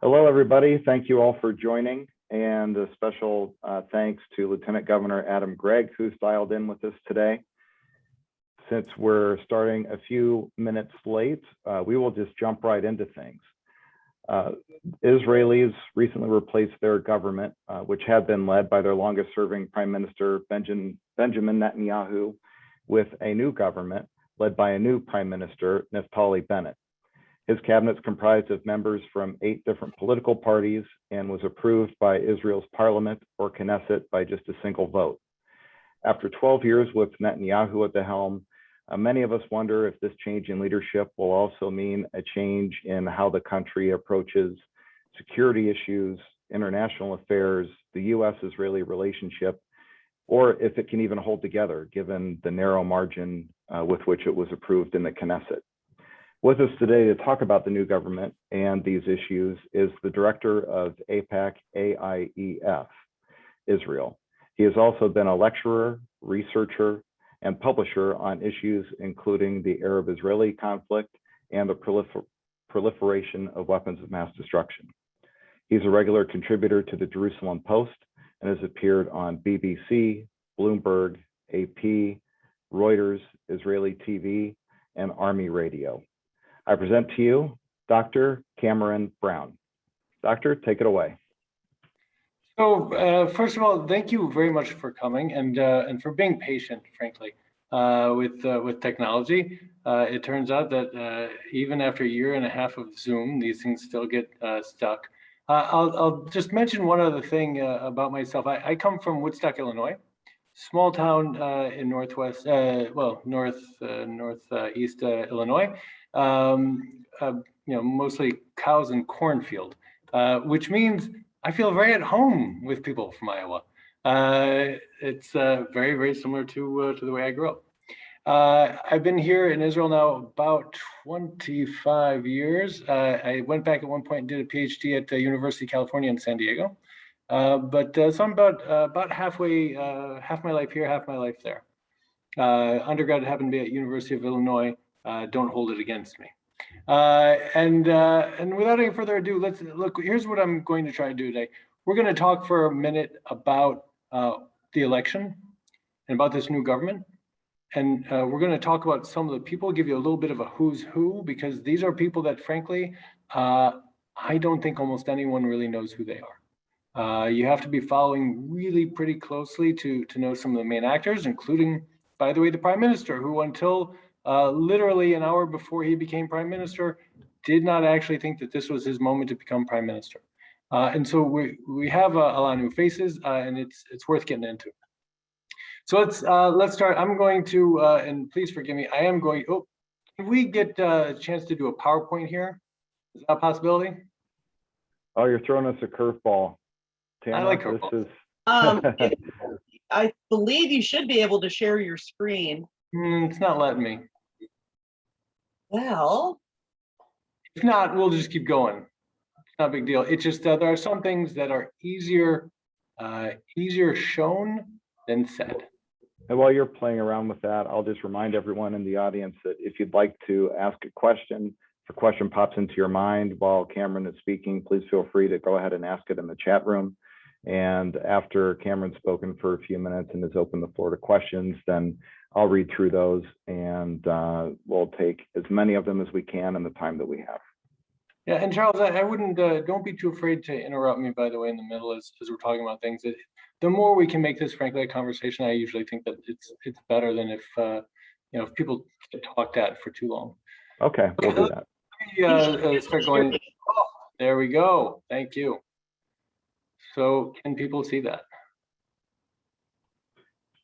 Hello, everybody. Thank you all for joining, and a special thanks to Lieutenant Governor Adam Gregg, who's dialed in with us today. Since we're starting a few minutes late, we will just jump right into things. Israelis recently replaced their government, which had been led by their longest-serving Prime Minister, Benjamin Netanyahu, with a new government led by a new Prime Minister, Naftali Bennett. His cabinet is comprised of members from 8 different political parties and was approved by Israel's parliament, or Knesset, by just a single vote. After 12 years with Netanyahu at the helm, many of us wonder if this change in leadership will also mean a change in how the country approaches security issues, international affairs, the U.S.-Israeli relationship, or if it can even hold together given the narrow margin with which it was approved in the Knesset. With us today to talk about the new government and these issues is the director of AIPAC-AIEF, Israel. He has also been a lecturer, researcher, and publisher on issues including the Arab-Israeli conflict and the proliferation of weapons of mass destruction. He's a regular contributor to the Jerusalem Post and has appeared on BBC, Bloomberg, AP, Reuters, Israeli TV, and Army Radio. I present to you Dr. Cameron Brown. Doctor, take it away. So first of all, thank you very much for coming and for being patient, frankly, with technology. It turns out that even after a year and a half of Zoom, these things still get stuck. I'll just mention one other thing about myself. I come from Woodstock, Illinois, small town in northeast Illinois. Mostly cows and cornfield, which means I feel very at home with people from Iowa. It's very, very similar to the way I grew up. I've been here in Israel now about 25 years. I went back at one point and did a PhD at the University of California in San Diego. So I'm about halfway, half my life here, half my life there. Undergrad happened to be at University of Illinois. Don't hold it against me. And without any further ado, let's look. Here's what I'm going to try to do today. We're going to talk for a minute about the election and about this new government. And we're going to talk about some of the people, give you a little bit of a who's who, because these are people that, frankly, I don't think almost anyone really knows who they are. You have to be following really pretty closely to know some of the main actors, including, by the way, the Prime Minister, who until literally an hour before he became Prime Minister, did not actually think that this was his moment to become Prime Minister. And so we have a lot of new faces, and it's worth getting into. So let's start. I'm going to, and please forgive me, I am going, can we get a chance to do a PowerPoint here? Is that a possibility? Oh, you're throwing us a curveball, Tamara. I like curveballs. I believe you should be able to share your screen. It's not letting me. Well, if not, we'll just keep going. It's not a big deal. It's just there are some things that are easier shown than said. And while you're playing around with that, I'll just remind everyone in the audience that if you'd like to ask a question, if a question pops into your mind while Cameron is speaking, please feel free to go ahead and ask it in the chat room. And after Cameron's spoken for a few minutes and has opened the floor to questions, then I'll read through those and we'll take as many of them as we can in the time that we have. Yeah, and Charles, I wouldn't, don't be too afraid to interrupt me, by the way, in the middle as we're talking about things. The more we can make this, frankly, a conversation, I usually think that it's better than if people get talked at for too long. Okay, we'll do that. Let me start going. Oh, there we go. Thank you. So can people see that?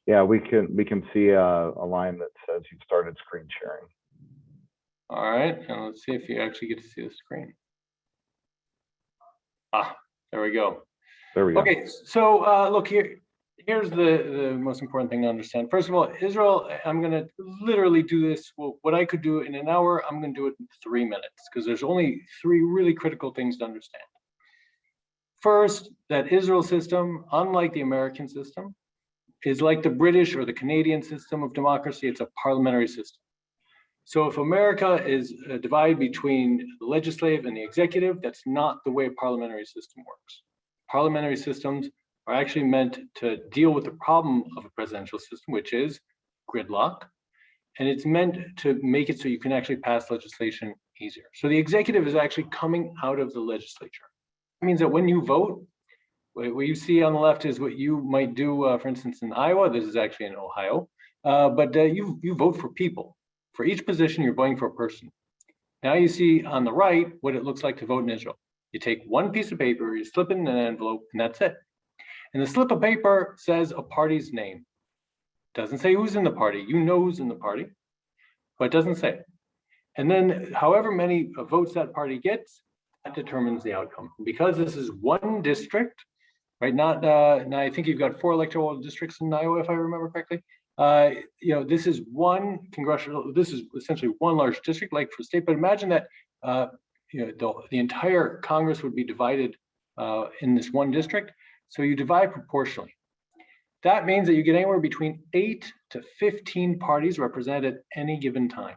Yeah, we can see a line that says you've started screen sharing. All right, and let's see if you actually get to see the screen. There we go. There we go. Okay, so look here. Here's the most important thing to understand. First of all, Israel, I'm going to literally do this. Well, what I could do in an hour, I'm going to do it in 3 minutes because there's only 3 really critical things to understand. First, that Israel system, unlike the American system, is like the British or the Canadian system of democracy. It's a parliamentary system. So if America is divided between the legislative and the executive, that's not the way a parliamentary system works. Parliamentary systems are actually meant to deal with the problem of a presidential system, which is gridlock. And it's meant to make it so you can actually pass legislation easier. So the executive is actually coming out of the legislature. It means that when you vote, what you see on the left is what you might do, for instance, in Iowa. This is actually in Ohio. But you vote for people. For each position, you're voting for a person. Now you see on the right what it looks like to vote in Israel. You take one piece of paper, you slip it in an envelope, and that's it. And the slip of paper says a party's name. Doesn't say who's in the party. You know who's in the party, but it doesn't say. And then however many votes that party gets, that determines the outcome. Because this is one district, right? Now I think you've got 4 electoral districts in Iowa, if I remember correctly. This is one congressional, this is essentially one large district like for state, but imagine that the entire Congress would be divided in this one district. So you divide proportionally. That means that you get anywhere between 8 to 15 parties represented at any given time.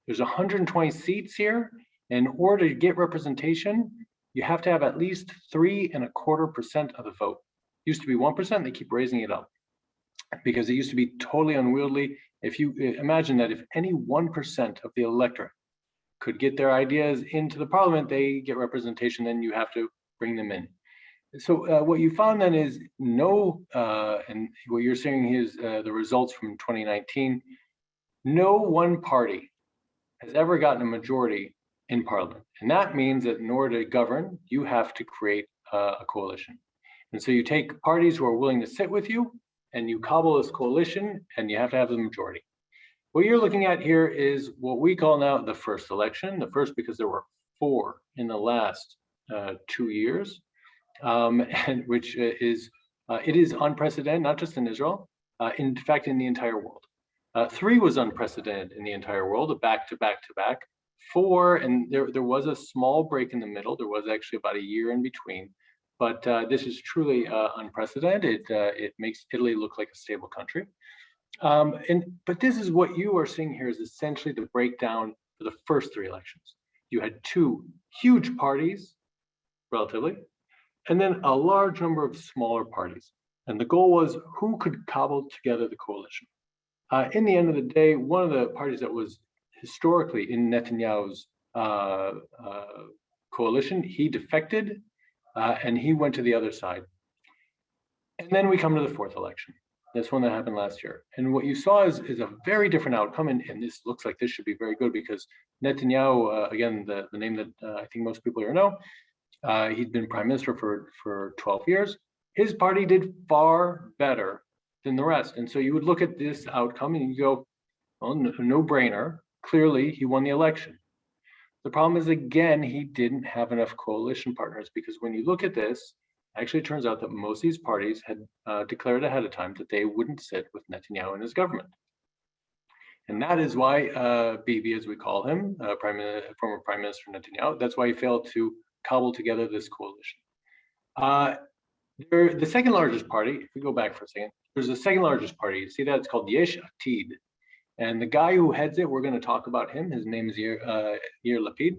There's 120 seats here. In order to get representation, you have to have at least 3.25% of the vote. It used to be 1%, they keep raising it up, because it used to be totally unwieldy. If you imagine that if any 1% of the electorate could get their ideas into the parliament, they get representation, then you have to bring them in. So what you found then is and what you're seeing is the results from 2019, no one party has ever gotten a majority in parliament. And that means that in order to govern, you have to create a coalition. And so you take parties who are willing to sit with you, and you cobble this coalition, and you have to have the majority. What you're looking at here is what we call now the first election. The first because there were 4 in the last 2 years, and which is it is unprecedented, not just in Israel, in fact, in the entire world. 3 was unprecedented in the entire world, a back-to-back-to-back. 4, and there was a small break in the middle. There was actually about a year in between. But this is truly unprecedented. It makes Italy look like a stable country. But this is what you are seeing here is essentially the breakdown for the first 3 elections. You had 2 huge parties, relatively, and then a large number of smaller parties. And the goal was who could cobble together the coalition. In the end of the day, one of the parties that was historically in Netanyahu's coalition, he defected. And he went to the other side. And then we come to the 4th election, this one that happened last year. And what you saw is a very different outcome. And this looks like this should be very good because Netanyahu, again, the name that I think most people here know, he'd been prime minister for 12 years. His party did far better than the rest. And so you would look at this outcome and you go, well, no brainer. Clearly, he won the election. The problem is, again, he didn't have enough coalition partners because when you look at this, actually it turns out that most of these parties had declared ahead of time that they wouldn't sit with Netanyahu and his government. And that is why Bibi, as we call him, former Prime Minister Netanyahu, that's why he failed to cobble together this coalition. The second largest party, if we go back for a second, there's the second largest party. You see that? It's called Yesh Atid. And the guy who heads it, we're going to talk about him. His name is Yair Lapid.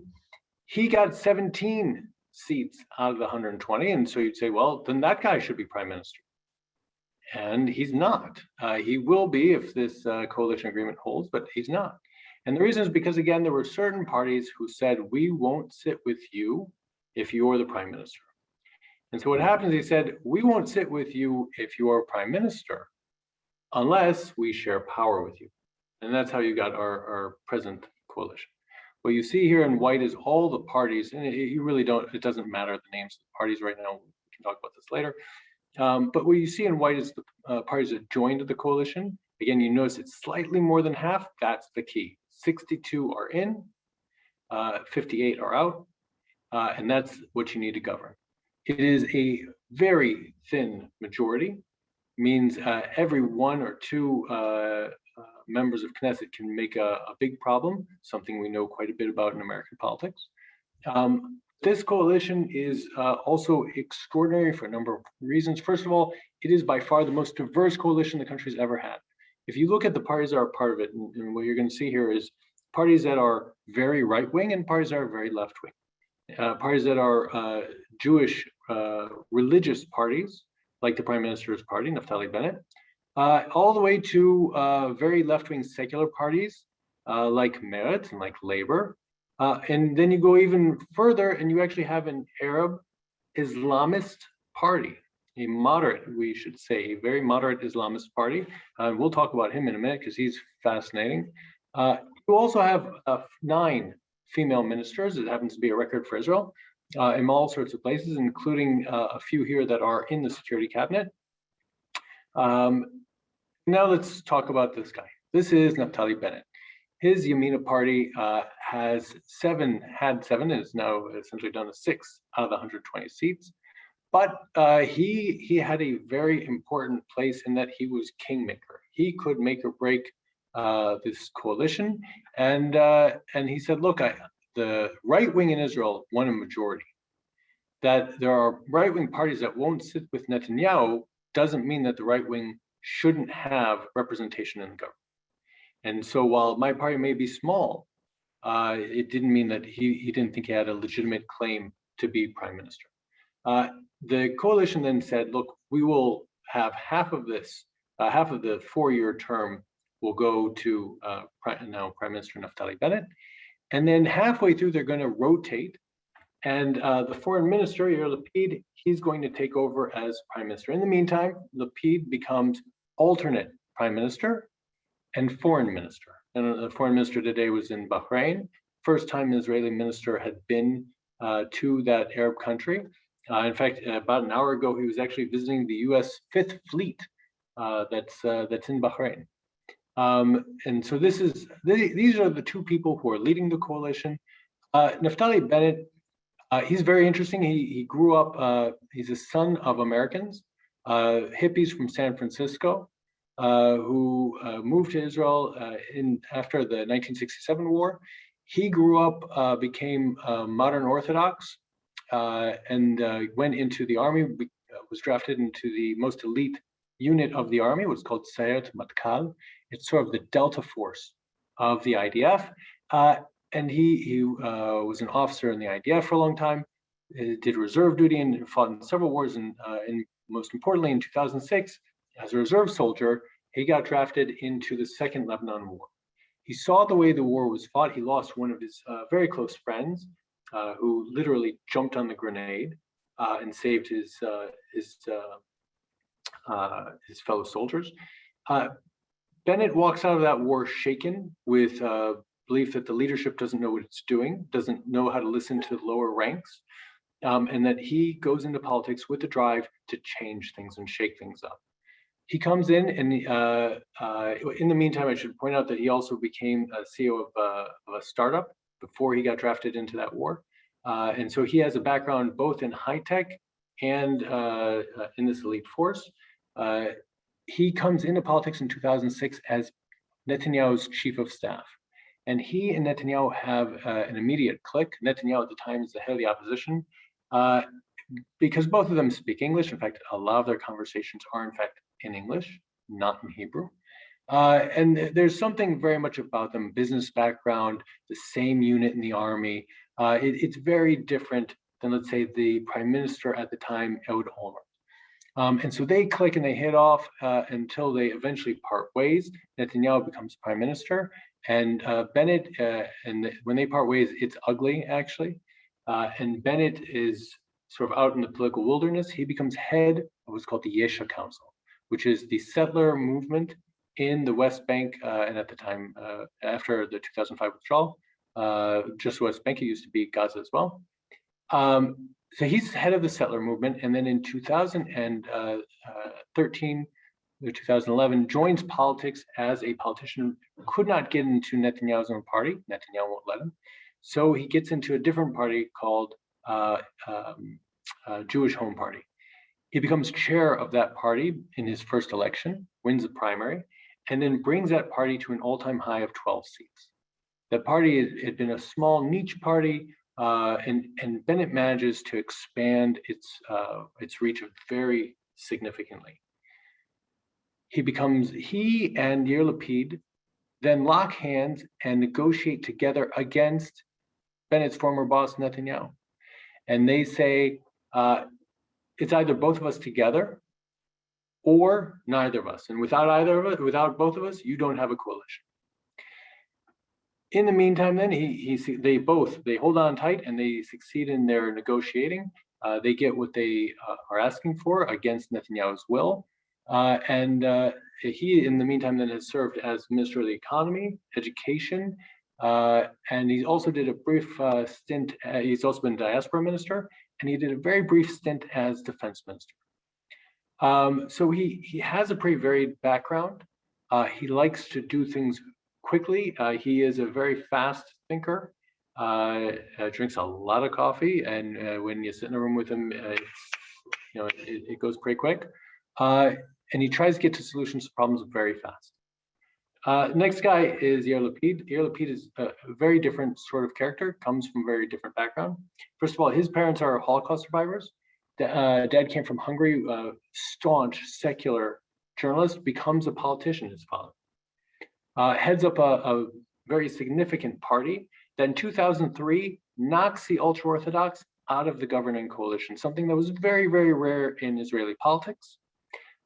He got 17 seats out of the 120. And so you'd say, well, then that guy should be prime minister. And he's not. He will be if this coalition agreement holds, but he's not. And the reason is because, again, there were certain parties who said, we won't sit with you if you're the prime minister. And so what happens, he said, we won't sit with you if you are prime minister unless we share power with you. And that's how you got our present coalition. What you see here in white is all the parties, and it doesn't matter the names of the parties right now. We can talk about this later. But what you see in white is the parties that joined the coalition. Again, you notice it's slightly more than half. That's the key. 62 are in, 58 are out, and that's what you need to govern. It is a very thin majority, means every 1 or 2 members of Knesset can make a big problem, something we know quite a bit about in American politics. This coalition is also extraordinary for a number of reasons. First of all, it is by far the most diverse coalition the country's ever had. If you look at the parties that are part of it, and what you're going to see here is parties that are very right-wing and parties that are very left-wing. Parties that are Jewish religious parties, like the Prime Minister's party, Naftali Bennett, all the way to very left-wing secular parties like Meretz and like Labor. And then you go even further and you actually have an Arab Islamist party, a moderate, we should say, a very moderate Islamist party. We'll talk about him in a minute because he's fascinating. You also have 9 female ministers. It happens to be a record for Israel in all sorts of places, including a few here that are in the security cabinet. Now let's talk about this guy. This is Naftali Bennett. His Yamina party had 7, and is now essentially down to 6 out of the 120 seats. But he had a very important place in that he was kingmaker. He could make or break this coalition, and he said, "Look, the right wing in Israel won a majority. That there are right wing parties that won't sit with Netanyahu doesn't mean that the right wing shouldn't have representation in the government. And so, while my party may be small, it didn't mean that he didn't think he had a legitimate claim to be prime minister." The coalition then said, "Look, we will have half of this, half of the 4-year term will go to now Prime Minister Naftali Bennett. And then halfway through, they're going to rotate. And the foreign minister, Yair Lapid, he's going to take over as prime minister. In the meantime, Lapid becomes alternate prime minister and foreign minister. And the foreign minister today was in Bahrain. First time an Israeli minister had been to that Arab country. In fact, about an hour ago, he was actually visiting the U.S. Fifth Fleet that's in Bahrain. And so these are the 2 people who are leading the coalition. Naftali Bennett, he's very interesting. He grew up, he's a son of Americans, hippies from San Francisco, who moved to Israel after the 1967 war. He grew up, became modern Orthodox, and went into the army, was drafted into the most elite unit of the army, what's called Sayeret Matkal. It's sort of the Delta Force of the IDF. And he was an officer in the IDF for a long time, did reserve duty and fought in several wars. And most importantly, in 2006, as a reserve soldier, he got drafted into the Second Lebanon War. He saw the way the war was fought. He lost one of his very close friends, who literally jumped on the grenade and saved his fellow soldiers. Bennett walks out of that war shaken with belief that the leadership doesn't know what it's doing, doesn't know how to listen to the lower ranks, and that he goes into politics with the drive to change things and shake things up. He comes in, and in the meantime, I should point out that he also became a CEO of a startup before he got drafted into that war. And so he has a background both in high tech and in this elite force. He comes into politics in 2006 as Netanyahu's chief of staff. And he and Netanyahu have an immediate click. Netanyahu at the time is the head of the opposition, because both of them speak English. In fact, a lot of their conversations are in fact in English, not in Hebrew. And there's something very much about them, business background, the same unit in the army. It's very different than, let's say, the prime minister at the time, Ehud Olmert. And so they click and they hit off until they eventually part ways. Netanyahu becomes prime minister, and Bennett, and when they part ways, it's ugly, actually. And Bennett is sort of out in the political wilderness. He becomes head of what's called the Yesha Council, which is the settler movement in the West Bank, and at the time, after the 2005 withdrawal, just West Bank, it used to be Gaza as well. So he's head of the settler movement, and then in 2013 or 2011, joins politics as a politician, could not get into Netanyahu's own party. Netanyahu won't let him. So he gets into a different party called Jewish Home Party. He becomes chair of that party in his first election, wins the primary, and then brings that party to an all-time high of 12 seats. That party had been a small niche party, and Bennett manages to expand its reach very significantly. He and Yair Lapid then lock hands and negotiate together against Bennett's former boss, Netanyahu. And they say, it's either both of us together or neither of us. And without either of us, without both of us, you don't have a coalition. In the meantime, then they hold on tight and they succeed in their negotiating. They get what they are asking for against Netanyahu's will. He, in the meantime, then has served as Minister of the Economy, Education, and he also did a brief stint. He's also been Diaspora Minister, and he did a very brief stint as Defense Minister. So he has a pretty varied background. He likes to do things quickly. He is a very fast thinker, drinks a lot of coffee, and when you sit in a room with him, it goes pretty quick. And he tries to get to solutions to problems very fast. Next guy is Yair Lapid. Yair Lapid is a very different sort of character, comes from a very different background. First of all, his parents are Holocaust survivors. Dad came from Hungary, staunch secular journalist, becomes a politician, his father. Heads up a very significant party. Then 2003, knocks the ultra-Orthodox out of the governing coalition, something that was very, very rare in Israeli politics.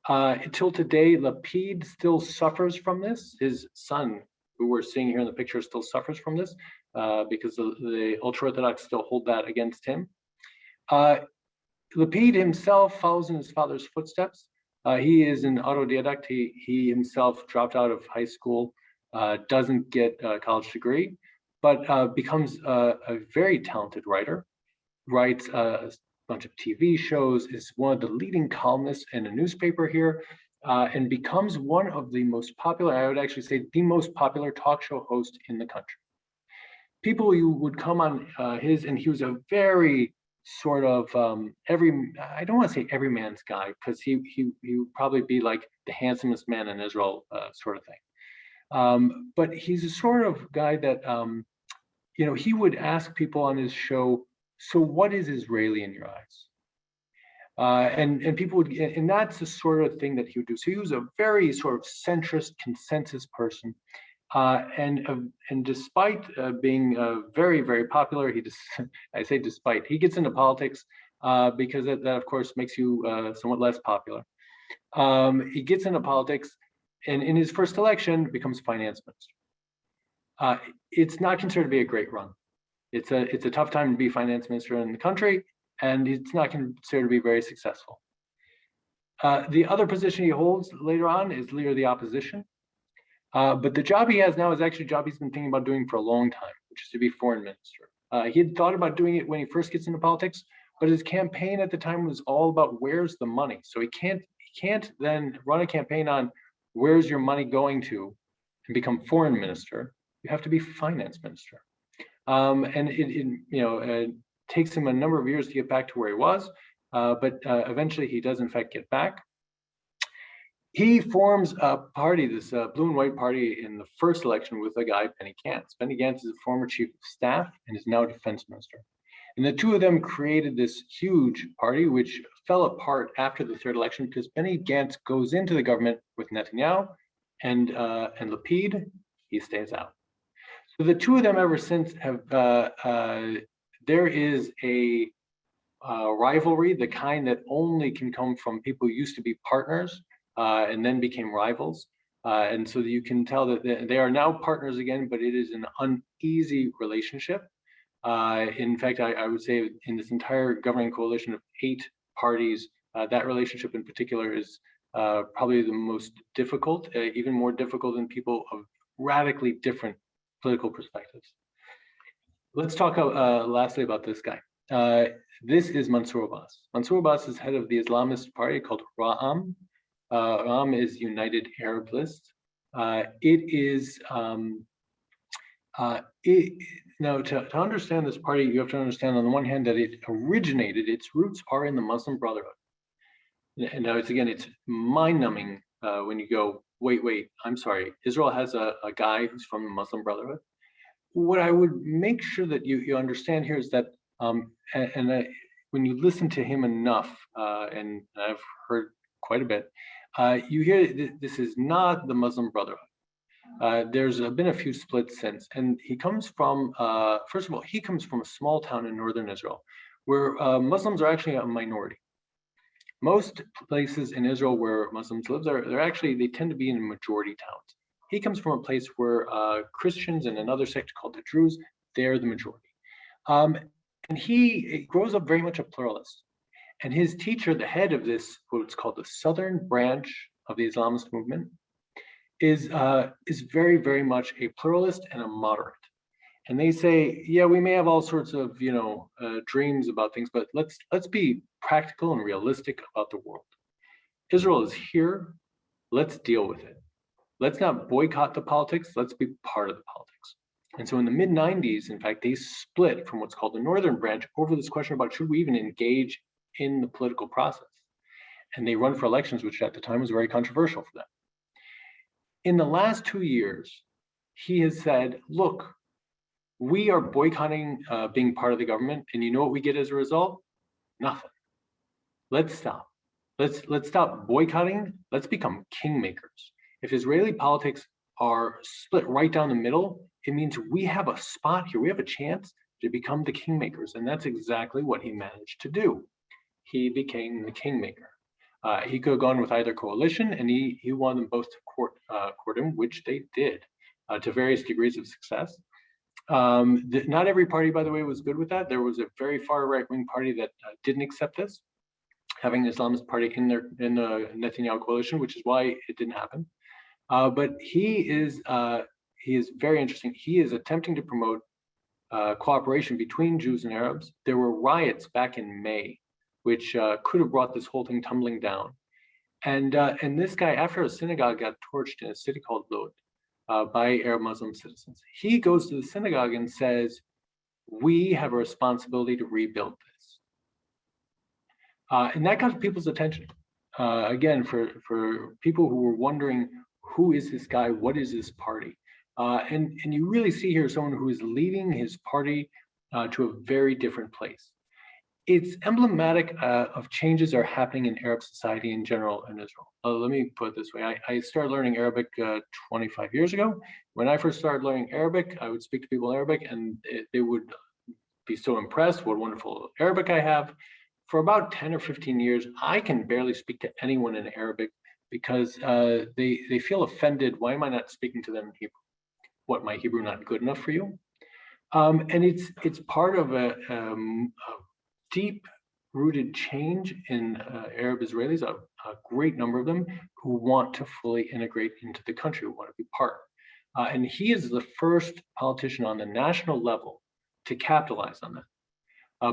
Until today, Lapid still suffers from this. His son, who we're seeing here in the picture, still suffers from this because the ultra-Orthodox still hold that against him. Lapid himself follows in his father's footsteps. He is an autodidact. He himself dropped out of high school, doesn't get a college degree, but becomes a very talented writer, writes a bunch of TV shows, is one of the leading columnists in a newspaper here, and becomes one of the most popular, I would actually say the most popular talk show host in the country. People you would come on and he was a very sort of I don't want to say every man's guy, because he would probably be like the handsomest man in Israel sort of thing. But he's a sort of guy that, he would ask people on his show, so what is Israeli in your eyes? And people would, and that's the sort of thing that he would do. So he was a very sort of centrist consensus person. And despite being very, very popular, I say despite, he gets into politics because that of course makes you somewhat less popular. He gets into politics, and in his first election becomes finance minister. It's not considered to be a great run. It's a tough time to be finance minister in the country, and it's not considered to be very successful. The other position he holds later on is leader of the opposition. But the job he has now is actually a job he's been thinking about doing for a long time, which is to be foreign minister. He had thought about doing it when he first gets into politics, but his campaign at the time was all about where's the money. So he can't then run a campaign on where's your money going to and become foreign minister. You have to be finance minister. And it takes him a number of years to get back to where he was, but eventually he does in fact get back. He forms a party, this blue and white party, in the first election with a guy, Benny Gantz. Benny Gantz is a former chief of staff and is now defense minister. And the two of them created this huge party, which fell apart after the third election because Benny Gantz goes into the government with Netanyahu, and Lapid, he stays out. So the two of them ever since have, there is a rivalry, the kind that only can come from people who used to be partners and then became rivals. And so you can tell that they are now partners again, but it is an uneasy relationship. In fact, I would say in this entire governing coalition of 8 parties, that relationship in particular is probably the most difficult, even more difficult than people of radically different political perspectives. Let's talk lastly about this guy. This is Mansour Abbas. Mansour Abbas is head of the Islamist party called Ra'am. Ra'am is United Arab List. It is, now to understand this party, you have to understand on the one hand that it originated, its roots are in the Muslim Brotherhood. And now it's mind-numbing when you go, wait, I'm sorry, Israel has a guy who's from the Muslim Brotherhood. What I would make sure that you understand here is that, when you listen to him enough, and I've heard quite a bit, you hear this is not the Muslim Brotherhood. There's been a few splits since, and he comes from, first of all, he comes from a small town in northern Israel, where Muslims are actually a minority. Most places in Israel where Muslims live, they tend to be in majority towns. He comes from a place where Christians and another sect called the Druze, they're the majority. And he grows up very much a pluralist. And his teacher, the head of this, what's called the southern branch of the Islamist movement, is very, very much a pluralist and a moderate. And they say, yeah, we may have all sorts of, dreams about things, but let's be practical and realistic about the world. Israel is here. Let's deal with it. Let's not boycott the politics. Let's be part of the politics. And so in the mid-90s, in fact, they split from what's called the northern branch over this question about should we even engage in the political process. And they run for elections, which at the time was very controversial for them. In the last 2 years, he has said, look, we are boycotting being part of the government, and you know what we get as a result? Nothing. Let's stop. Let's stop boycotting. Let's become kingmakers. If Israeli politics are split right down the middle, it means we have a spot here. We have a chance to become the kingmakers, and that's exactly what he managed to do. He became the kingmaker. He could have gone with either coalition, and he wanted them both to court him, which they did to various degrees of success. Not every party, by the way, was good with that. There was a very far right-wing party that didn't accept this, having an Islamist party in the Netanyahu coalition, which is why it didn't happen. But he is very interesting. He is attempting to promote cooperation between Jews and Arabs. There were riots back in May, which could have brought this whole thing tumbling down. And this guy, after a synagogue got torched in a city called Lod by Arab Muslim citizens, he goes to the synagogue and says, we have a responsibility to rebuild this. And that got people's attention. Again, for people who were wondering, who is this guy? What is this party? And you really see here someone who is leading his party to a very different place. It's emblematic of changes that are happening in Arab society in general in Israel. Let me put it this way. I started learning Arabic 25 years ago. When I first started learning Arabic, I would speak to people in Arabic and they would be so impressed what wonderful Arabic I have. For about 10 or 15 years, I can barely speak to anyone in Arabic because they feel offended. Why am I not speaking to them in Hebrew? What, my Hebrew not good enough for you? And it's part of a deep-rooted change in Arab Israelis, a great number of them who want to fully integrate into the country, who want to be part. And he is the first politician on the national level to capitalize on that.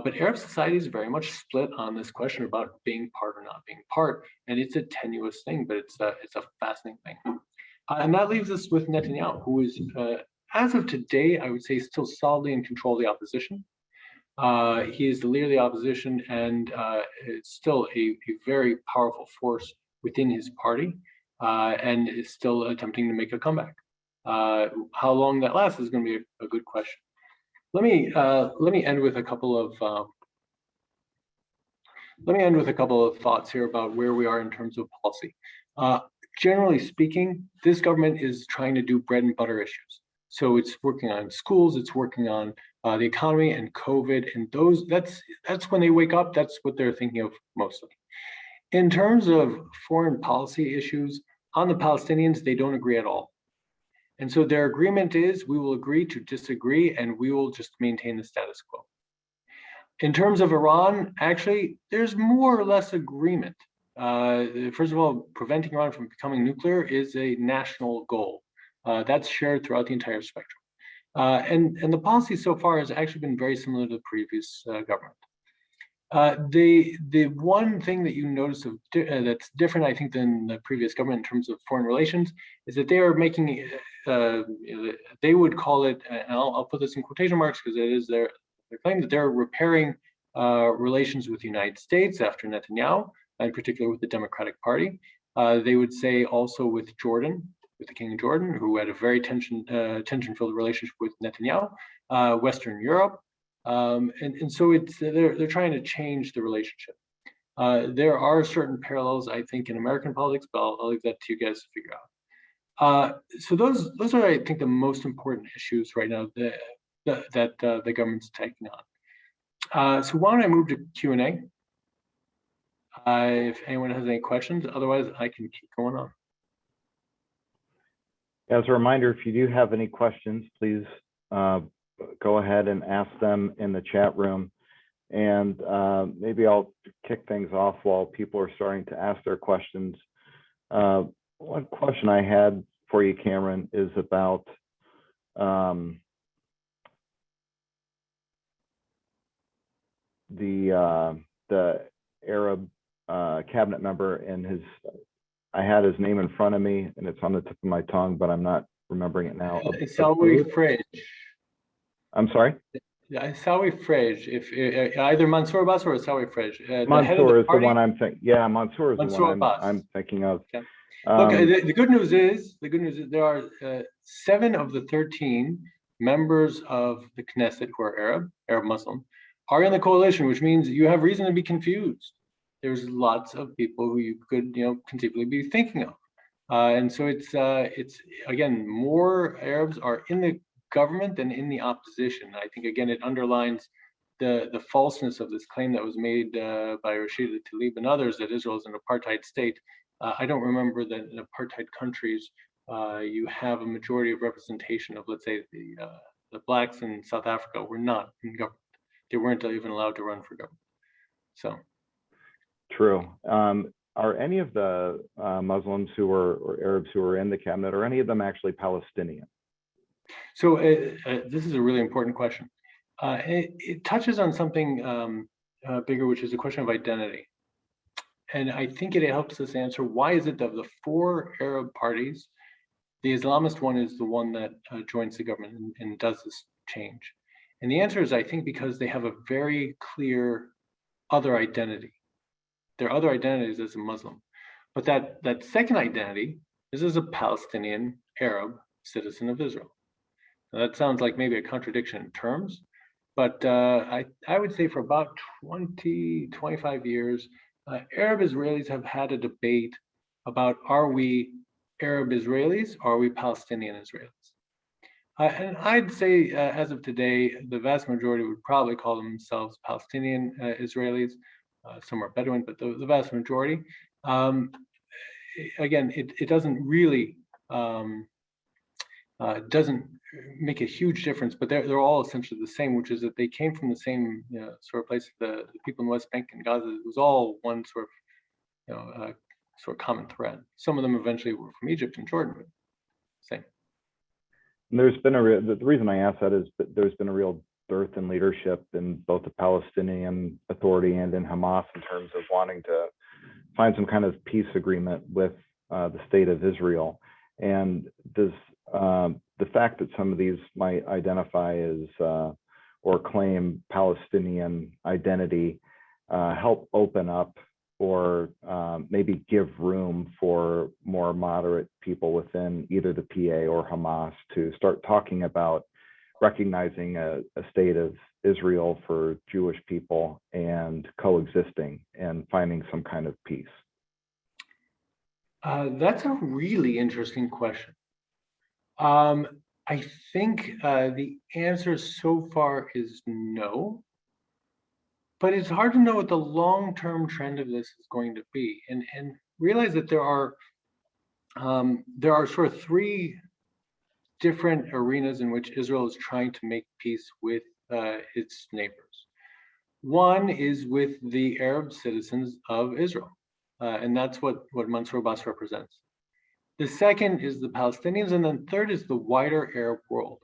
But Arab society is very much split on this question about being part or not being part, and it's a tenuous thing, but it's a fascinating thing. And that leaves us with Netanyahu, who is, as of today, I would say still solidly in control of the opposition. He is the leader of the opposition and is still a very powerful force within his party and is still attempting to make a comeback. How long that lasts is going to be a good question. Let me end with a couple of thoughts here about where we are in terms of policy. Generally speaking, this government is trying to do bread and butter issues. So it's working on schools, it's working on the economy and COVID, and that's when they wake up, that's what they're thinking of mostly. In terms of foreign policy issues, on the Palestinians, they don't agree at all. And so their agreement is, we will agree to disagree and we will just maintain the status quo. In terms of Iran, actually, there's more or less agreement. First of all, preventing Iran from becoming nuclear is a national goal. That's shared throughout the entire spectrum. And the policy so far has actually been very similar to the previous government. The one thing that you notice that's different, I think, than the previous government in terms of foreign relations is that they are making, they would call it, and I'll put this in quotation marks because it is their claim, that they're repairing relations with the United States after Netanyahu, in particular with the Democratic Party. They would say also with Jordan, with the King of Jordan, who had a very tension-filled relationship with Netanyahu, Western Europe. And so they're trying to change the relationship. There are certain parallels, I think, in American politics, but I'll leave that to you guys to figure So those are, I think, the most important issues right now that the government's taking on. So why don't I move to Q&A? If anyone has any questions, otherwise I can keep going on. As a reminder, if you do have any questions, please go ahead and ask them in the chat room. And maybe I'll kick things off while people are starting to ask their questions. One question I had for you, Cameron, is about the Arab cabinet member and I had his name in front of me and it's on the tip of my tongue, but I'm not remembering it now. Isawi Frege. I'm sorry? Yeah, Isawi Frege. If either Mansour Abbas or Isawi Frege. Mansour is the one I'm thinking. Yeah, Mansour is the one Abbas. I'm thinking of. Okay. Look, the good news is there are 7 of the 13 members of the Knesset who are Arab Muslim, are in the coalition, which means you have reason to be confused. There's lots of people who you could, conceivably be thinking of, and so it's again, more Arabs are in the government than in the opposition. I think again it underlines the falseness of this claim that was made by Rashida Tlaib and others that Israel is an apartheid state. I don't remember that in apartheid countries you have a majority of representation of, let's say, the blacks in South Africa were not in government. They weren't even allowed to run for government. So. True. Are any of the Muslims or Arabs who are in the cabinet, are any of them actually Palestinian? So this is a really important question. It touches on something bigger, which is a question of identity. And I think it helps us answer why is it of the 4 Arab parties, the Islamist one is the one that joins the government and does this change. And the answer is, I think, because they have a very clear other identity. Their other identity is as a Muslim. But that second identity is as a Palestinian Arab citizen of Israel. Now, that sounds like maybe a contradiction in terms, but I would say for about 20, 25 years, Arab Israelis have had a debate about, are we Arab Israelis or are we Palestinian Israelis? And I'd say as of today, the vast majority would probably call themselves Palestinian Israelis. Some are Bedouin, but the vast majority. Again, it doesn't really doesn't make a huge difference, but they're all essentially the same, which is that they came from the same sort of place. The people in West Bank and Gaza, it was all one sort of sort of common thread. Some of them eventually were from Egypt and Jordan, but same. And there's been the reason I ask that is that there's been a real dearth in leadership in both the Palestinian Authority and in Hamas in terms of wanting to find some kind of peace agreement with the state of Israel. And does the fact that some of these might identify as or claim Palestinian identity help open up or maybe give room for more moderate people within either the PA or Hamas to start talking about recognizing a state of Israel for Jewish people and coexisting and finding some kind of peace? That's a really interesting question. I think the answer so far is no, but it's hard to know what the long-term trend of this is going to be, and realize that there are sort of 3 different arenas in which Israel is trying to make peace with its neighbors. One is with the Arab citizens of Israel, and that's what Mansour Abbas represents. The second is the Palestinians, and then third is the wider Arab world.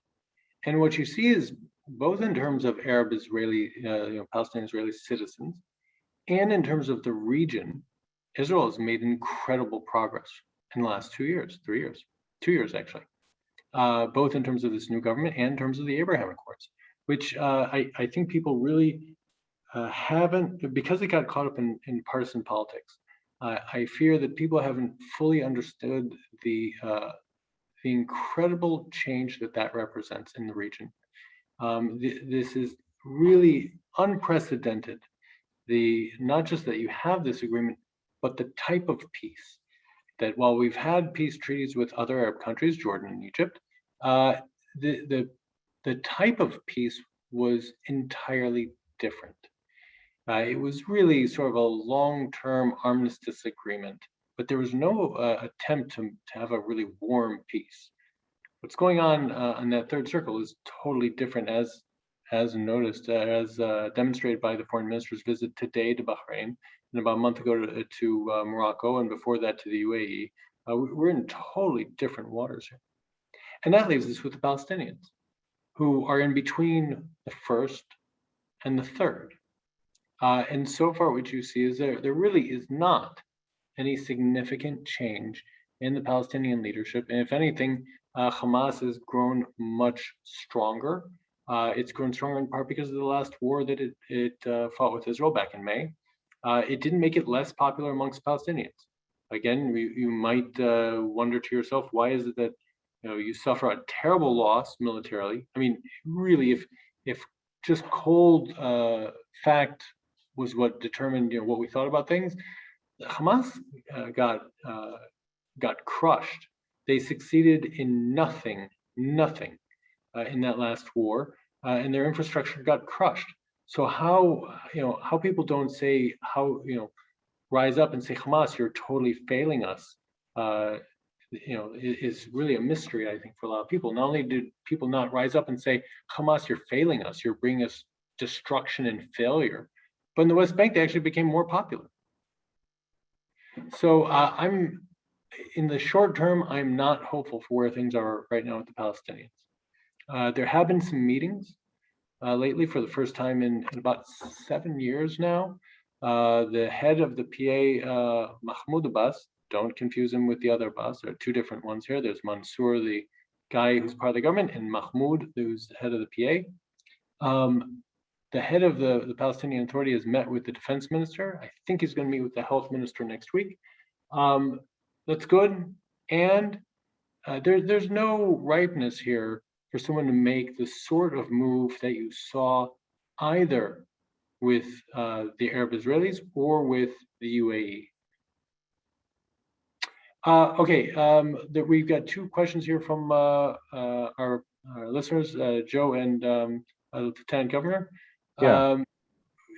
And what you see is both in terms of Arab Israeli, Palestinian Israeli citizens, and in terms of the region, Israel has made incredible progress in the last 2 years, 3 years, 2 years actually, both in terms of this new government and in terms of the Abraham Accords, which I think people really haven't, because they got caught up in partisan politics. I fear that people haven't fully understood the incredible change that represents in the region. This is really unprecedented. Not just that you have this agreement, but the type of peace. that while we've had peace treaties with other Arab countries, Jordan and Egypt, the type of peace was entirely different. It was really sort of a long-term armistice agreement, but there was no attempt to have a really warm peace. What's going on that third circle is totally different, as noticed, as demonstrated by the foreign minister's visit today to Bahrain, and about a month ago to Morocco, and before that to the UAE. We're in totally different waters here. And that leaves us with the Palestinians, who are in between the first and the third. And so far, what you see is there really is not any significant change in the Palestinian leadership. And if anything, Hamas has grown much stronger. It's grown stronger in part because of the last war that it fought with Israel back in May. It didn't make it less popular amongst Palestinians. Again, you might wonder to yourself, why is it that you suffer a terrible loss militarily? I mean, really, if just cold fact was what determined what we thought about things, Hamas got crushed. They succeeded in nothing in that last war, and their infrastructure got crushed. So how people don't say rise up and say, Hamas, you're totally failing us, is really a mystery, I think, for a lot of people. Not only did people not rise up and say, Hamas, you're failing us, you're bringing us destruction and failure, but in the West Bank, they actually became more popular. So in the short term, I'm not hopeful for where things are right now with the Palestinians. There have been some meetings lately for the first time in about 7 years now. The head of the PA, Mahmoud Abbas, don't confuse him with the other Abbas. There are two different ones here. There's Mansour, the guy who's part of the government, and Mahmoud, who's the head of the PA. The head of the Palestinian Authority has met with the defense minister. I think he's going to meet with the health minister next week. That's good. And there's no ripeness here for someone to make the sort of move that you saw either with the Arab Israelis or with the UAE. We've got two questions here from our listeners, Joe and Lieutenant Governor. Yeah.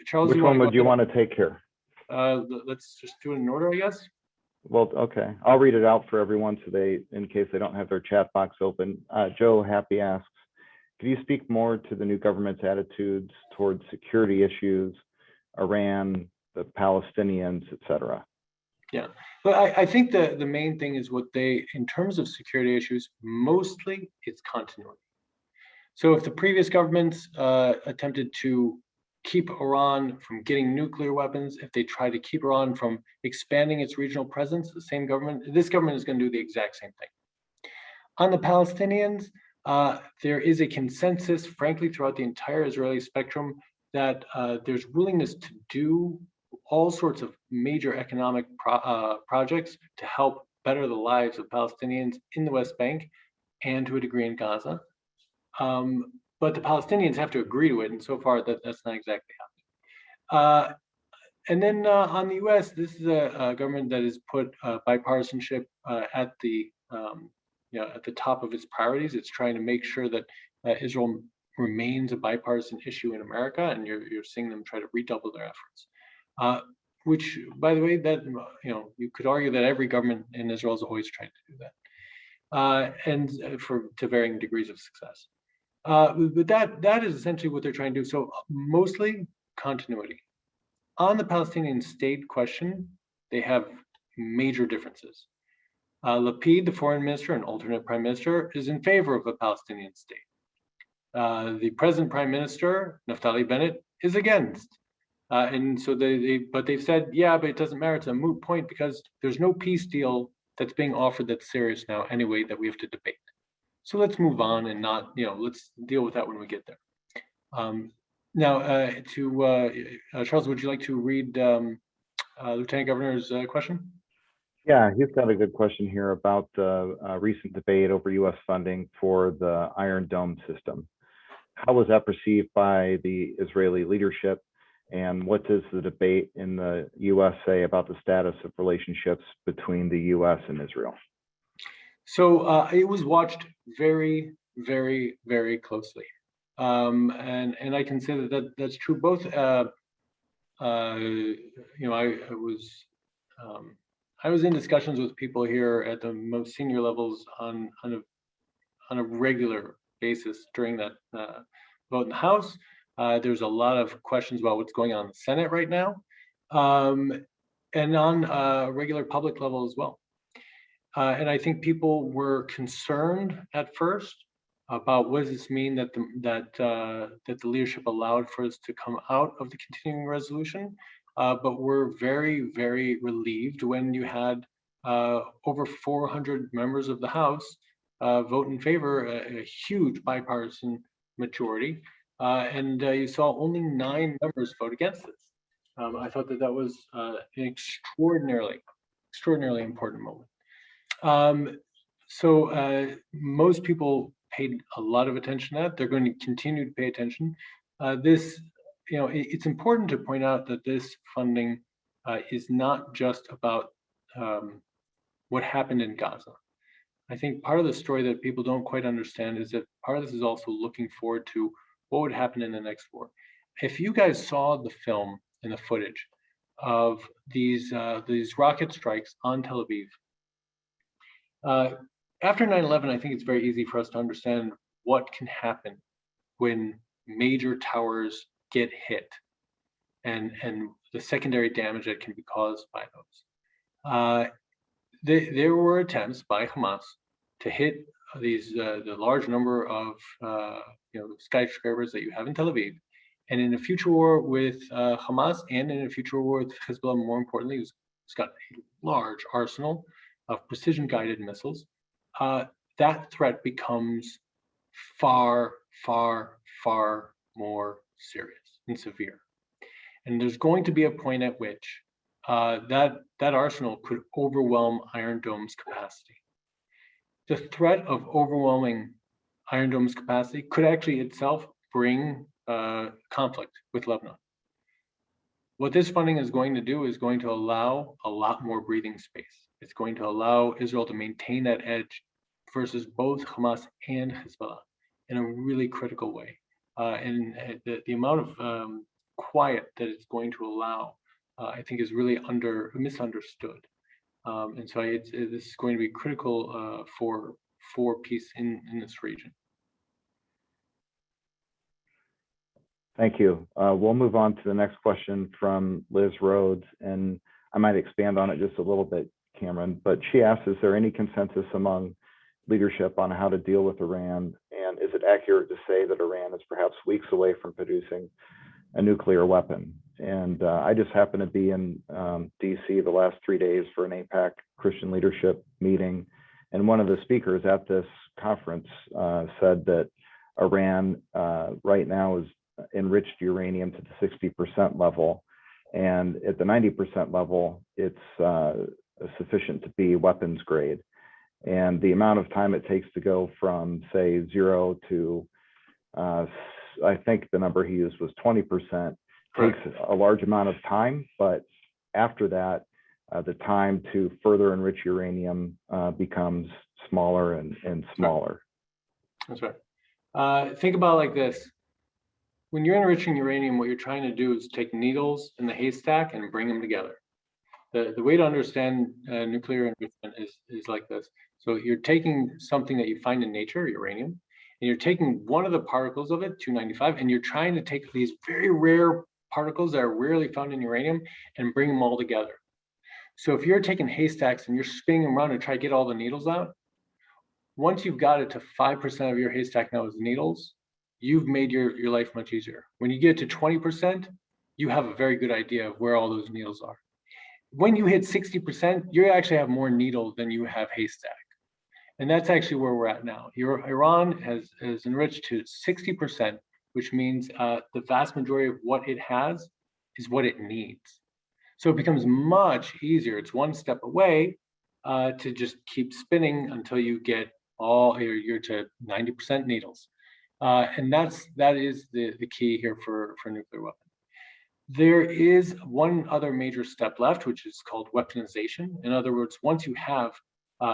Charles, which one would you want to take here? Let's just do it in order, I guess. Well, okay. I'll read it out for everyone so in case they don't have their chat box open. Joe Happy asks, could you speak more to the new government's attitudes towards security issues, Iran, the Palestinians, et cetera? Yeah. But I think the main thing is in terms of security issues, mostly it's continuity. So if the previous governments attempted to keep Iran from getting nuclear weapons, if they try to keep Iran from expanding its regional presence, this government is going to do the exact same thing. On the Palestinians, there is a consensus, frankly, throughout the entire Israeli spectrum that there's willingness to do all sorts of major economic projects to help better the lives of Palestinians in the West Bank and to a degree in Gaza. But the Palestinians have to agree to it, and so far that's not exactly happening. And then on the U.S., this is a government that has put bipartisanship at the top of its priorities. It's trying to make sure that Israel remains a bipartisan issue in America, and you're seeing them try to redouble their efforts. Which, by the way, that you could argue that every government in Israel is always trying to do that, and to varying degrees of success. But that is essentially what they're trying to do. So mostly continuity. On the Palestinian state question, they have major differences. Lapid, the foreign minister and alternate prime minister, is in favor of a Palestinian state. The present prime minister, Naftali Bennett, is against. And so they've said, yeah, but it doesn't matter. It's a moot point because there's no peace deal that's being offered that's serious now anyway that we have to debate. So let's move on and not, let's deal with that when we get there. Now, Charles, would you like to read Lieutenant Governor's question? Yeah, he's got a good question here about the recent debate over U.S. funding for the Iron Dome system. How was that perceived by the Israeli leadership? And what does the debate in the US say about the status of relationships between the US and Israel? So it was watched very, very, very closely. And I consider that that's true both, I was in discussions with people here at the most senior levels on a regular basis during that vote in the House. There's a lot of questions about what's going on in the Senate right now, and on a regular public level as well. And I think people were concerned at first about what does this mean that the leadership allowed for us to come out of the continuing resolution, but we're very, very relieved when you had over 400 members of the House vote in favor, a huge bipartisan majority, and you saw only 9 members vote against this. I thought that was an extraordinarily important moment. So most people paid a lot of attention to that. They're going to continue to pay attention. It's important to point out that this funding is not just about what happened in Gaza. I think part of the story that people don't quite understand is that part of this is also looking forward to what would happen in the next war. If you guys saw the film and the footage of these rocket strikes on Tel Aviv, after 9/11, I think it's very easy for us to understand what can happen when major towers get hit and the secondary damage that can be caused by those. There were attempts by Hamas to hit the large number of skyscrapers that you have in Tel Aviv, and in a future war with Hamas and in a future war with Hezbollah, more importantly, it's got a large arsenal of precision-guided missiles. That threat becomes far, far, far more serious and severe. And there's going to be a point at which that arsenal could overwhelm Iron Dome's capacity. The threat of overwhelming Iron Dome's capacity could actually itself bring conflict with Lebanon. What this funding is going to do is going to allow a lot more breathing space. It's going to allow Israel to maintain that edge versus both Hamas and Hezbollah in a really critical way. And the amount of quiet that it's going to allow, I think, is really misunderstood. And so this is going to be critical for peace in this region. Thank you. We'll move on to the next question from Liz Rhodes, and I might expand on it just a little bit, Cameron, but she asks, is there any consensus among leadership on how to deal with Iran? And is it accurate to say that Iran is perhaps weeks away from producing a nuclear weapon? And I just happened to be in DC the last 3 days for an AIPAC Christian leadership meeting. And one of the speakers at this conference said that Iran right now is enriched uranium to the 60% level. And at the 90% level, it's sufficient to be weapons grade. And the amount of time it takes to go from, say, 0 to, I think the number he used was 20%, takes a large amount of time. But after that, the time to further enrich uranium becomes smaller and smaller. That's right. Think about it like this. When you're enriching uranium, what you're trying to do is take needles in the haystack and bring them together. The way to understand nuclear enrichment is like this. So you're taking something that you find in nature, uranium, and you're taking one of the particles of it, 295, and you're trying to take these very rare particles that are rarely found in uranium and bring them all together. So if you're taking haystacks and you're spinning them around to try to get all the needles out, once you've got it to 5% of your haystack now is needles, you've made your life much easier. When you get to 20%, you have a very good idea of where all those needles are. When you hit 60%, you actually have more needles than you have haystack. And that's actually where we're at now. Iran has enriched to 60%, which means the vast majority of what it has is what it needs. So it becomes much easier. It's one step away to just keep spinning until you get you're to 90% needles. And that is the key here for nuclear weapons. There is one other major step left, which is called weaponization. In other words, once you have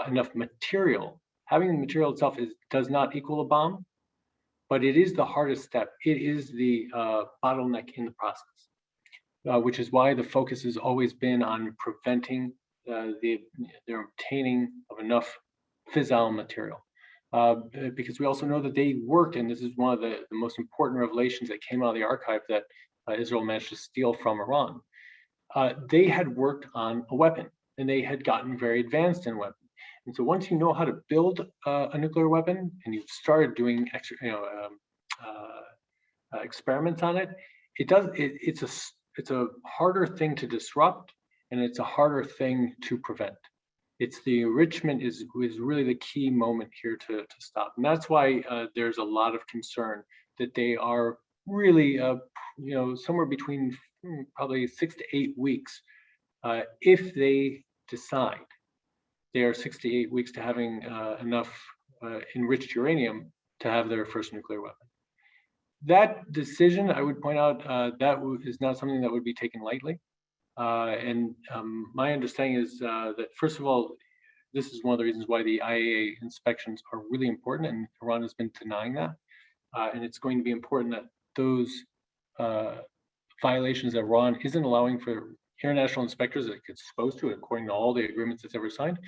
enough material, having the material itself does not equal a bomb, but it is the hardest step. It is the bottleneck in the process, which is why the focus has always been on preventing the obtaining of enough fissile material. Because we also know that they worked, and this is one of the most important revelations that came out of the archive that Israel managed to steal from Iran. They had worked on a weapon, and they had gotten very advanced in weapons. And so once you know how to build a nuclear weapon, and you've started doing experiments on it, it's a harder thing to disrupt, and it's a harder thing to prevent. It's the enrichment is really the key moment here to stop. And that's why there's a lot of concern that they are really, somewhere between probably 6 to 8 weeks. If they decide they are 6 to 8 weeks to having enough enriched uranium to have their first nuclear weapon. That decision, I would point out, that is not something that would be taken lightly. My understanding is that, first of all, this is one of the reasons why the IAEA inspections are really important, and Iran has been denying that. And it's going to be important that those violations that Iran isn't allowing for international inspectors that it's supposed to, according to all the agreements it's ever signed,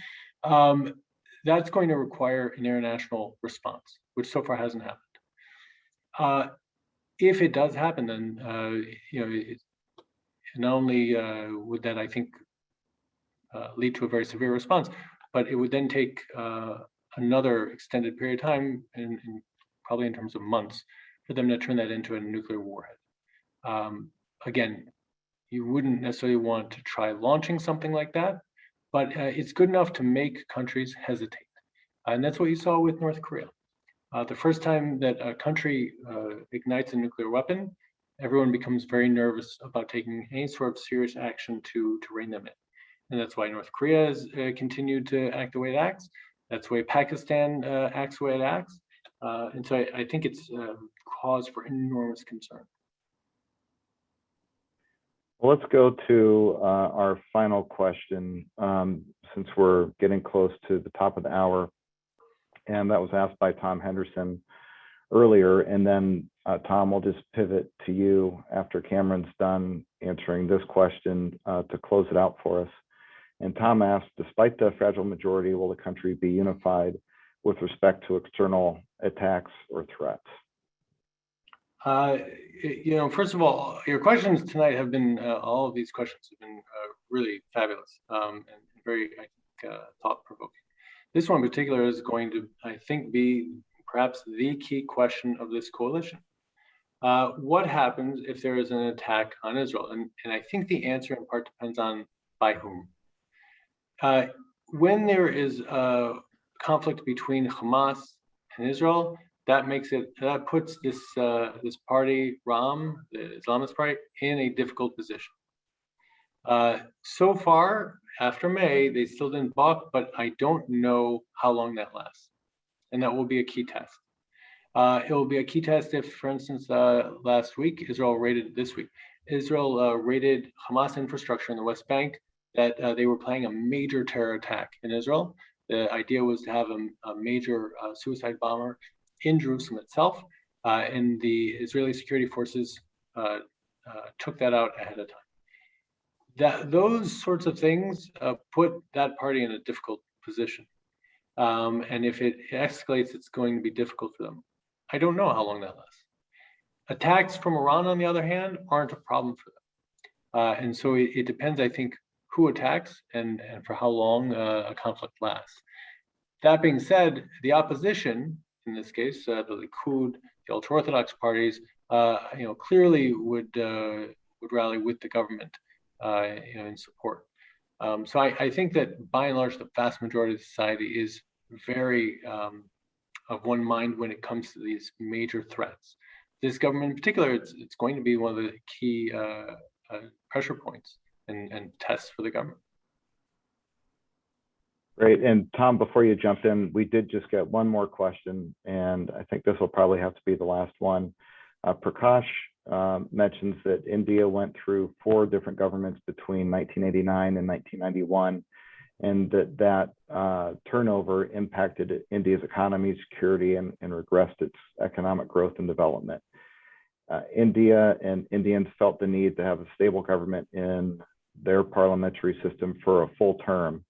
that's going to require an international response, which so far hasn't happened. If it does happen, then not only would that, I think, lead to a very severe response, but it would then take another extended period of time, and probably in terms of months, for them to turn that into a nuclear warhead. Again, you wouldn't necessarily want to try launching something like that, but it's good enough to make countries hesitate. And that's what you saw with North Korea. The first time that a country ignites a nuclear weapon, everyone becomes very nervous about taking any sort of serious action to rein them in. And that's why North Korea has continued to act the way it acts. That's why Pakistan acts the way it acts. And so I think it's cause for enormous concern. Well, let's go to our final question, since we're getting close to the top of the hour. And that was asked by Tom Henderson earlier. And then, Tom, we'll just pivot to you after Cameron's done answering this question to close it out for us. And Tom asked, despite the fragile majority, will the country be unified with respect to external attacks or threats? First of all, your questions tonight have been, all of these questions have been really fabulous and very, I think, thought-provoking. This one in particular is going to, I think, be perhaps the key question of this coalition. What happens if there is an attack on Israel? And I think the answer in part depends on by whom. When there is a conflict between Hamas and Israel, that puts this party, Ram, the Islamist party, in a difficult position. So far, after May, they still didn't balk, but I don't know how long that lasts. And that will be a key test. It will be a key test if, for instance, last week, Israel raided Hamas infrastructure in the West Bank, that they were planning a major terror attack in Israel. The idea was to have a major suicide bomber in Jerusalem itself, and the Israeli security forces took that out ahead of time. Those sorts of things put that party in a difficult position. And if it escalates, it's going to be difficult for them. I don't know how long that lasts. Attacks from Iran, on the other hand, aren't a problem for them. And so it depends, I think, who attacks and for how long a conflict lasts. That being said, the opposition, in this case, the Likud, the ultra-Orthodox parties, clearly would rally with the government, in support. So I think that by and large, the vast majority of society is very of one mind when it comes to these major threats. This government in particular, it's going to be one of the key pressure points and tests for the government. Great. And Tom, before you jump in, we did just get one more question, and I think this will probably have to be the last one. Prakash mentions that India went through 4 different governments between 1989 and 1991, and that turnover impacted India's economy, security, and regressed its economic growth and development. India and Indians felt the need to have a stable government in their parliamentary system for a full term.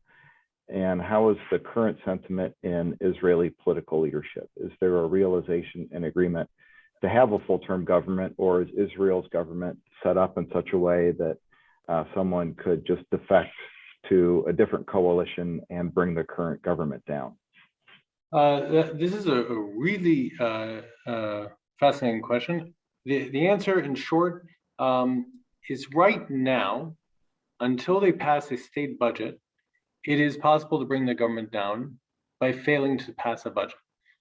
And how is the current sentiment in Israeli political leadership? Is there a realization and agreement to have a full-term government, or is Israel's government set up in such a way that someone could just defect to a different coalition and bring the current government down? This is a really fascinating question. The answer, in short, is right now, until they pass a state budget, it is possible to bring the government down by failing to pass a budget.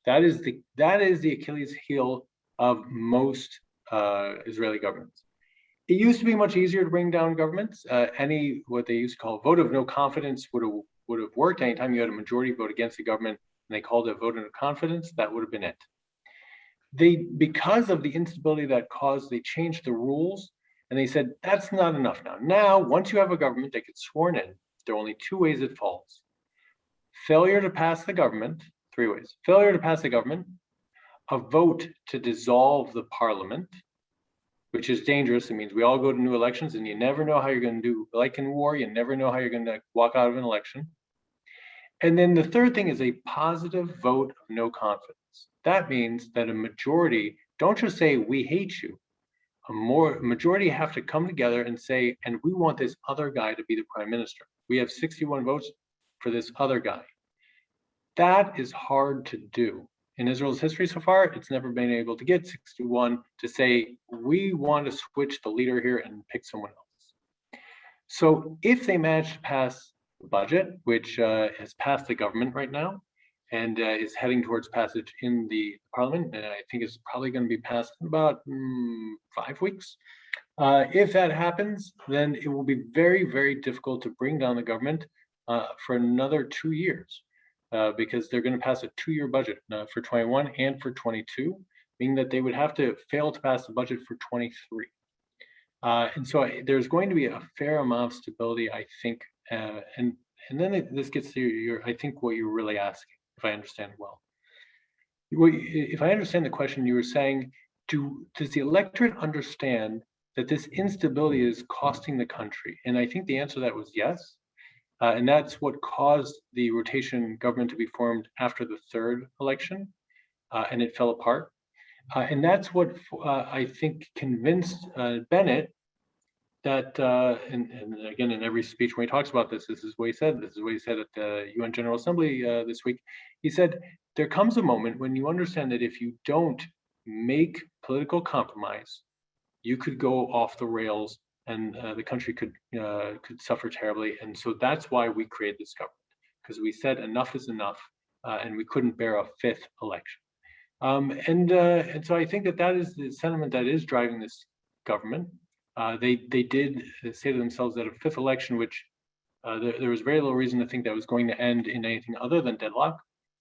That is the Achilles heel of most Israeli governments. It used to be much easier to bring down governments. What they used to call vote of no confidence would have worked. Anytime you had a majority vote against the government and they called it a vote of no confidence, that would have been it. Because of the instability that caused, they changed the rules and they said, that's not enough now. Now, once you have a government that gets sworn in, there are only 2 ways it falls. Failure to pass the government, 3 ways. Failure to pass the government, a vote to dissolve the parliament, which is dangerous. It means we all go to new elections and you never know how you're going to do. Like in war, you never know how you're going to walk out of an election. And then the third thing is a positive vote of no confidence. That means that a majority don't just say, we hate you. A majority have to come together and say, and we want this other guy to be the prime minister. We have 61 votes for this other guy. That is hard to do. In Israel's history so far, it's never been able to get 61 to say, we want to switch the leader here and pick someone else. So if they manage to pass the budget, which has passed the government right now, and is heading towards passage in the parliament, and I think it's probably going to be passed in about 5 weeks. If that happens, then it will be very, very difficult to bring down the government for another 2 years. Because they're going to pass a 2-year budget for 21 and for 22, meaning that they would have to fail to pass the budget for 23. And so there's going to be a fair amount of stability, I think. And then this gets to I think what you're really asking, if I understand it well. If I understand the question, you were saying, does the electorate understand that this instability is costing the country? And I think the answer to that was yes. And that's what caused the rotation government to be formed after the 3rd election, and it fell apart. And that's what I think convinced Bennett that, and again, in every speech when he talks about this is what he said. This is what he said at the UN General Assembly this week. He said, there comes a moment when you understand that if you don't make political compromise, you could go off the rails and the country could suffer terribly. And so that's why we created this government, because we said enough is enough, and we couldn't bear a 5th election. And so I think that is the sentiment that is driving this government. They did say to themselves that a 5th election, which there was very little reason to think that was going to end in anything other than deadlock,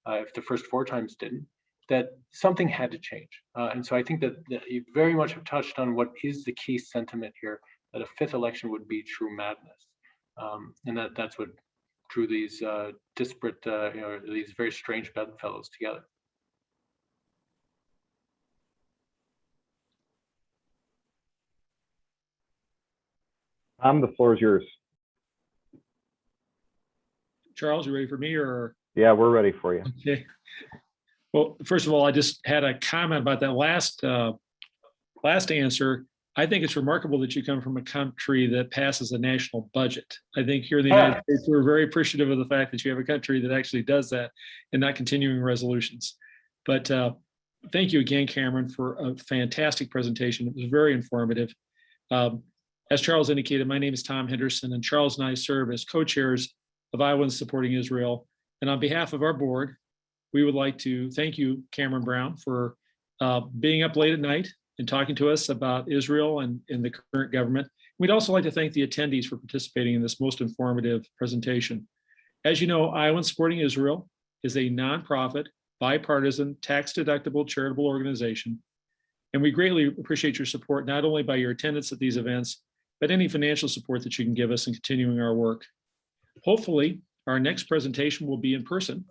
if the first 4 times didn't, that something had to change. And so I think that you very much have touched on what is the key sentiment here, that a 5th election would be true madness. And that's what drew these disparate, these very strange bedfellows together. Tom, the floor is yours. Charles, you ready for me or? Yeah, we're ready for you. Okay. Well, first of all, I just had a comment about that last answer. I think it's remarkable that you come from a country that passes a national budget. I think here in the United States, we're very appreciative of the fact that you have a country that actually does that and not continuing resolutions. But thank you again, Cameron, for a fantastic presentation. It was very informative. As Charles indicated, my name is Tom Henderson, and Charles and I serve as co-chairs of Iowans Supporting Israel. And on behalf of our board, we would like to thank you, Cameron Brown, for being up late at night and talking to us about Israel and the current government. We'd also like to thank the attendees for participating in this most informative presentation. As you know, Iowans Supporting Israel is a nonprofit, bipartisan, tax-deductible charitable organization. And we greatly appreciate your support, not only by your attendance at these events, but any financial support that you can give us in continuing our work. Hopefully, our next presentation will be in person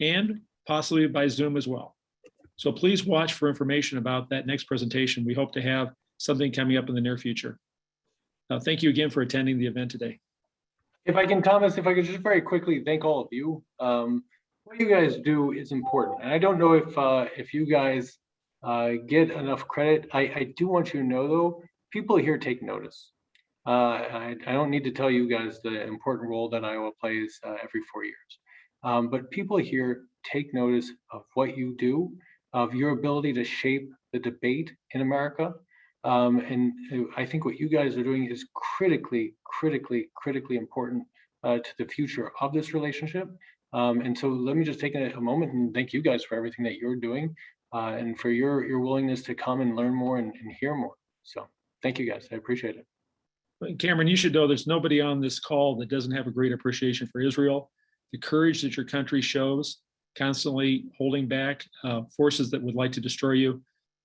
and possibly by Zoom as well. So please watch for information about that next presentation. We hope to have something coming up in the near future. Thank you again for attending the event today. If I can, Thomas, if I could just very quickly thank all of you. What you guys do is important. And I don't know if you guys get enough credit. I do want you to know, though, people here take notice. I don't need to tell you guys the important role that Iowa plays every 4 years. But people here take notice of what you do, of your ability to shape the debate in America. And I think what you guys are doing is critically important to the future of this relationship. And so let me just take a moment and thank you guys for everything that you're doing and for your willingness to come and learn more and hear more. So thank you guys. I appreciate it. Cameron, you should know there's nobody on this call that doesn't have a great appreciation for Israel, the courage that your country shows, constantly holding back forces that would like to destroy you.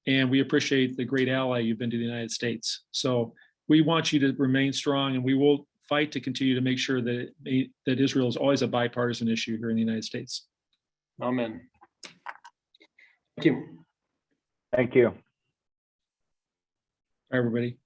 And we appreciate the great ally you've been to the United States. So we want you to remain strong, and we will fight to continue to make sure that Israel is always a bipartisan issue here in the United States. Amen. Thank you. Thank you. Bye, everybody.